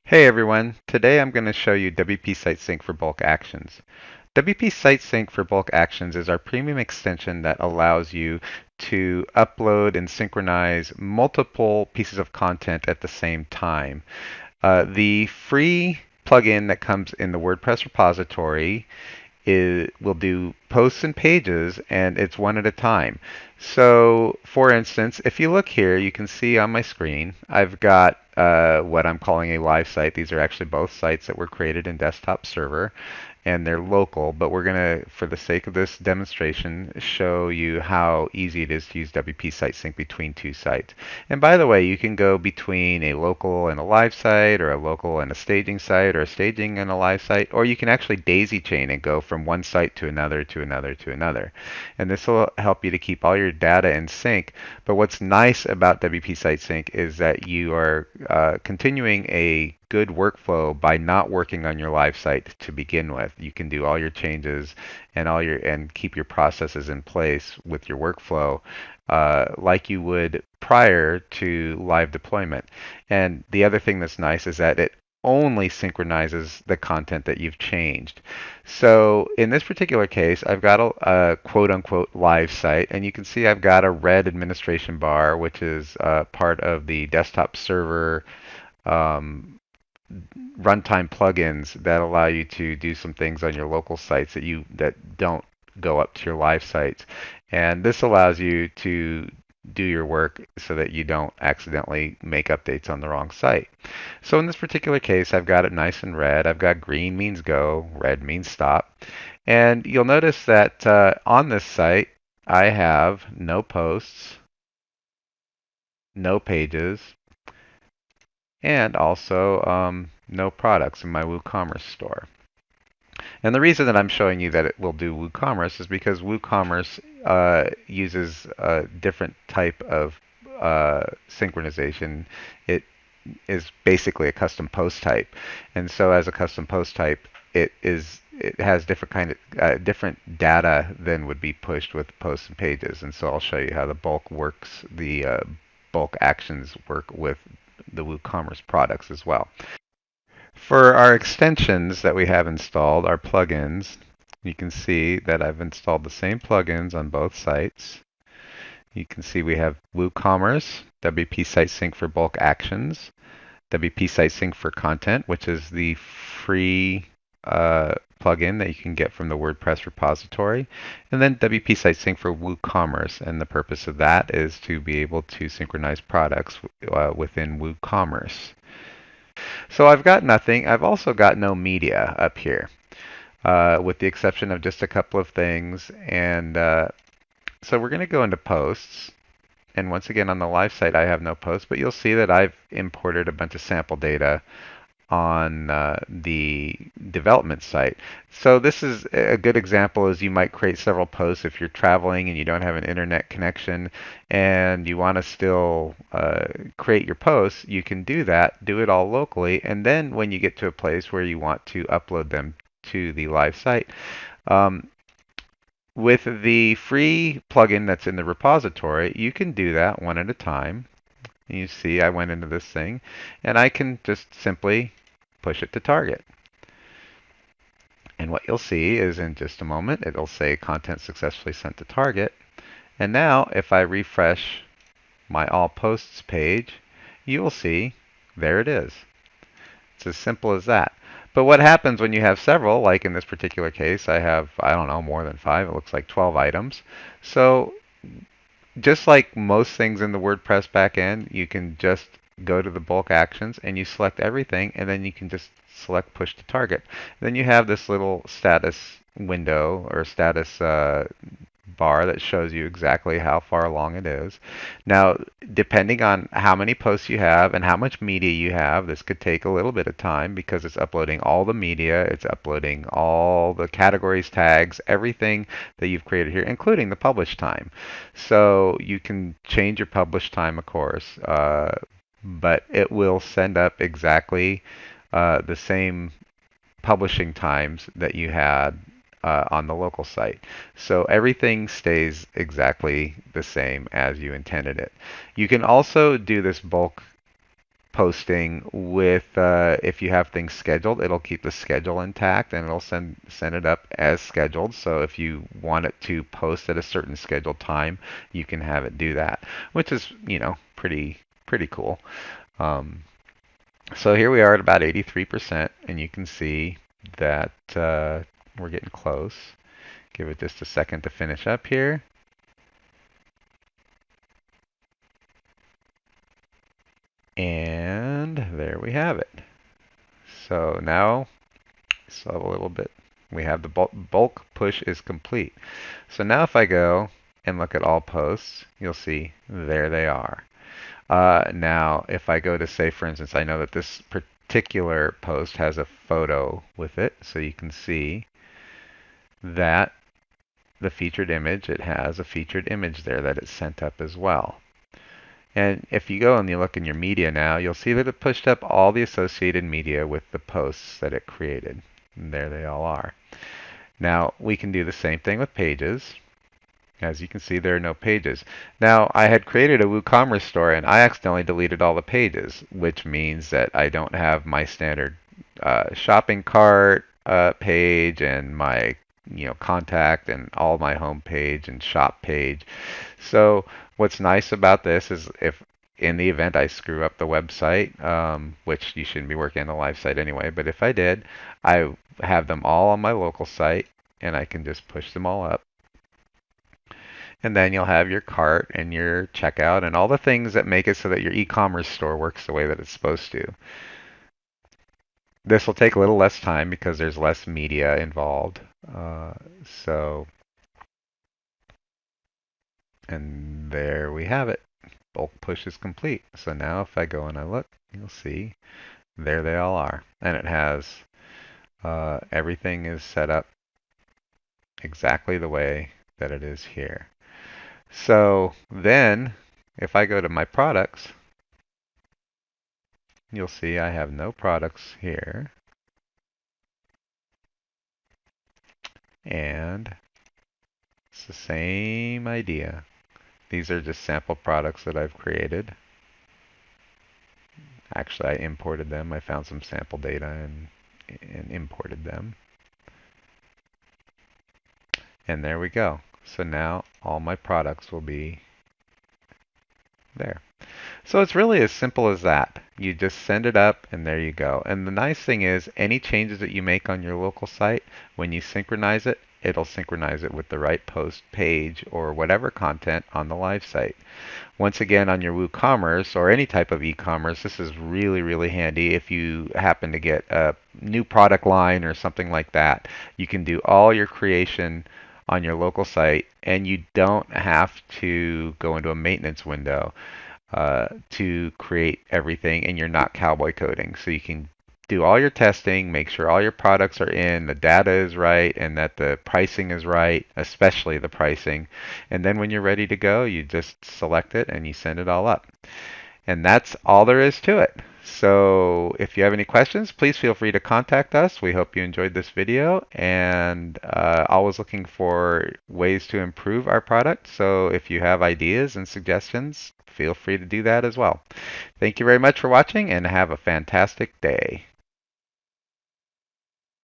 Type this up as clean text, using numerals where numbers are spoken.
Hey everyone, today I'm going to show you WPSiteSync for bulk actions. WPSiteSync for bulk actions is our premium extension that allows you to upload and synchronize multiple pieces of content at the same time. The free plugin that comes in the WordPress repository will do posts and pages, and it's one at a time. So, for instance, if you look here, you can see on my screen, I've got what I'm calling a live site. These are actually both sites that were created in desktop server, and they're local, but we're going to, for the sake of this demonstration, show you how easy it is to use WP SiteSync between two sites. And by the way, you can go between a local and a live site, or a local and a staging site, or a staging and a live site, or you can actually daisy chain and go from one site to another to another to another. And this will help you to keep all your data in sync. But what's nice about WP SiteSync is that you are continuing a good workflow by not working on your live site to begin with. You can do all your changes and keep your processes in place with your workflow like you would prior to live deployment. And the other thing that's nice is that it only synchronizes the content that you've changed. So in this particular case, I've got a quote unquote live site, and you can see I've got a red administration bar, which is part of the desktop server um, runtime plugins that allow you to do some things on your local sites that don't go up to your live sites. And this allows you to do your work so that you don't accidentally make updates on the wrong site. So in this particular case, I've got it nice and red. I've got green means go, red means stop. And you'll notice that on this site, I have no posts, no pages, and also no products in my WooCommerce store. And the reason that I'm showing you that it will do WooCommerce is because WooCommerce uses a different type of synchronization. It is basically a custom post type, and so as a custom post type, it has different data than would be pushed with posts and pages. And so I'll show you how the bulk works, the bulk actions work with the WooCommerce products as well. For our extensions that we have installed, our plugins, you can see that I've installed the same plugins on both sites. You can see we have WooCommerce, WP SiteSync for bulk actions, WP SiteSync for content, which is the free plugin that you can get from the WordPress repository, and then WP SiteSync for WooCommerce. And the purpose of that is to be able to synchronize products within WooCommerce. So I've got nothing. I've also got no media up here, with the exception of just a couple of things. And so we're going to go into posts. And once again, on the live site, I have no posts, but you'll see that I've imported a bunch of sample data on the development site. So this is a good example, is you might create several posts if you're traveling and you don't have an internet connection and you want to still create your posts. You can do that, do it all locally, and then when you get to a place where you want to upload them to the live site, um, with the free plugin that's in the repository, you can do that one at a time. You see I went into this thing, and I can just simply push it to target. And what you'll see is in just a moment, it'll say content successfully sent to target. And now if I refresh my all posts page, you will see there it is. It's as simple as that. But what happens when you have several, like in this particular case, I have, I don't know, more than 5, it looks like 12 items. So just like most things in the WordPress backend, you can just go to the bulk actions and you select everything, and then you can just select push to target. Then you have this little status window or status bar that shows you exactly how far along it is. Now, depending on how many posts you have and how much media you have, this could take a little bit of time because it's uploading all the media, it's uploading all the categories, tags, everything that you've created here, including the publish time. So you can change your publish time, of course, but it will send up exactly the same publishing times that you had on the local site. So everything stays exactly the same as you intended it. You can also do this bulk posting with if you have things scheduled, it'll keep the schedule intact and it'll send it up as scheduled. So if you want it to post at a certain scheduled time, you can have it do that, which is, pretty cool. Um, so here we are at about 83%, and you can see that we're getting close. Give it just a second to finish up here. And there we have it. So now, still have a little bit. We have the bulk push is complete. So now if I go and look at all posts, you'll see there they are. Now, if I go to say, for instance, I know that this particular post has a photo with it, so you can see that the featured image, it has a featured image there that it's sent up as well. And if you go and you look in your media now, you'll see that it pushed up all the associated media with the posts that it created. And there they all are. Now, we can do the same thing with pages. As you can see, there are no pages. Now, I had created a WooCommerce store and I accidentally deleted all the pages, which means that I don't have my standard shopping cart page and my contact and all my home page and shop page. So what's nice about this is if in the event I screw up the website, which you shouldn't be working on a live site anyway, but if I did, I have them all on my local site and I can just push them all up. And then you'll have your cart and your checkout and all the things that make it so that your e-commerce store works the way that it's supposed to. This will take a little less time because there's less media involved. And there we have it. Bulk push is complete. So now if I go and I look, you'll see there they all are. And it has everything is set up exactly the way that it is here. So then if I go to my products, you'll see I have no products here. And it's the same idea. These are just sample products that I've created. Actually, I imported them. I found some sample data and imported them. And there we go. So now all my products will be there. So it's really as simple as that. You just send it up and there you go. And the nice thing is any changes that you make on your local site, when you synchronize it, it'll synchronize it with the right post page or whatever content on the live site. Once again, on your WooCommerce or any type of e-commerce, this is really, really handy if you happen to get a new product line or something like that. You can do all your creation on your local site and you don't have to go into a maintenance window to create everything, and you're not cowboy coding. So you can do all your testing, make sure all your products are in, the data is right, and that the pricing is right, especially the pricing. And then when you're ready to go, you just select it and you send it all up. And that's all there is to it. So if you have any questions, please feel free to contact us. We hope you enjoyed this video, and always looking for ways to improve our product. So if you have ideas and suggestions, feel free to do that as well. Thank you very much for watching and have a fantastic day.